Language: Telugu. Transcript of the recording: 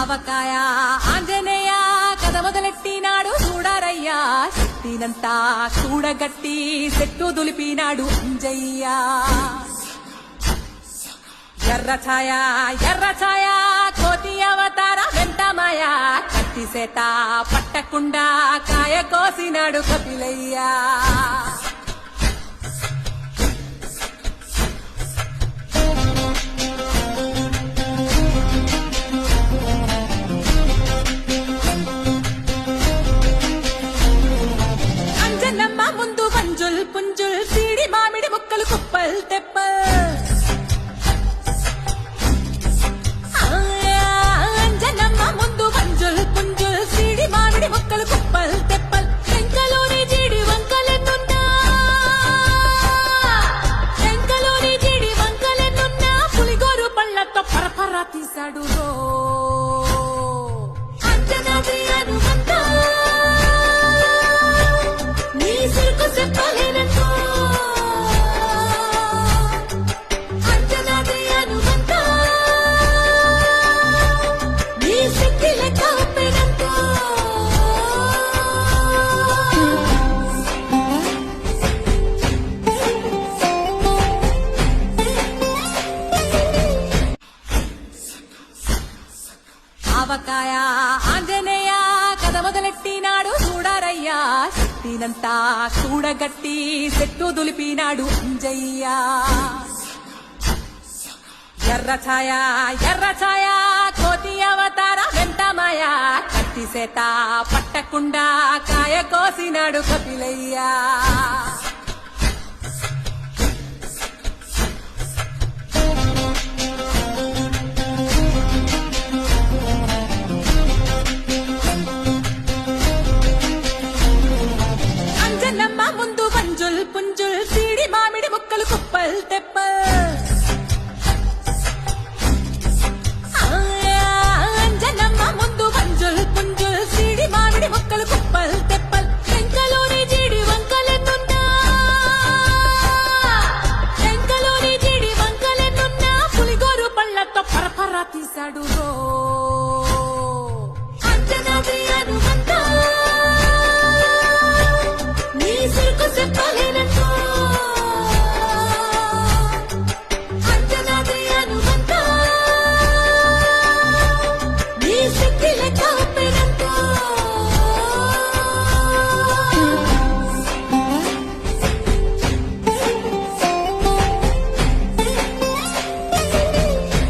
ఆవకాయ ఆంజనేయ కథ మొదలెట్టినాడు చూడారయ్యా శక్తినంతా చూడగట్టి చెట్టు దులిపినాడు అంజయ్య ఎర్ర ఛాయ కోతి అవతార వెంటమాయ కత్తి సేత పట్టకుండా కాయ కోసినాడు కపిలయ్యా అంజనమ్మ ముందు వంజుల్ పుంజుల్ సీడి మామిడి ముక్కలు కుప్పల్ తెప్పల్ అంజనమ్మ ముందు వంజుల్ పుంజుల్ సీడి మామిడి ముక్కలు కుప్పల్ తెప్పల్ వెంకలోని జీడి వంకలెన్నున్నా పులిగోరు పళ్ళతో పరపర తీశాడు రో అంజనాద్రి అనుమంతా నీ సిరుకు చెప్పలేనట్టు అంజనాద్రి అనుమంతా నీ శక్తి లెక్క ఒప్పినట్టు ఆవకాయ ఆంజనేయ కథ మొదలెట్టినాడు చూడారయ్యా శక్తినంతా చూడగట్టి చెట్టు దులిపినాడు అంజయ్య ఎర్ర ఛాయ కోతి అవతార వెంటమాయ కత్తి సేత పట్టకుండా కాయ కోసినాడు కపిలయ్యా అంజనమ్మ ముందు వంజుల్ పుంజుల్ సీడి మామిడి ముక్కలు కుప్పల్ తెప్పల్ అంజనమ్మ ముందు వంజుల్ పుంజుల్ సీడి మామిడి ముక్కలు కుప్పల్ తెప్పల్ వెంకలోని జీడి వంకలెన్నున్నా పులిగోరు పళ్ళతో పరపర తీశాడు రో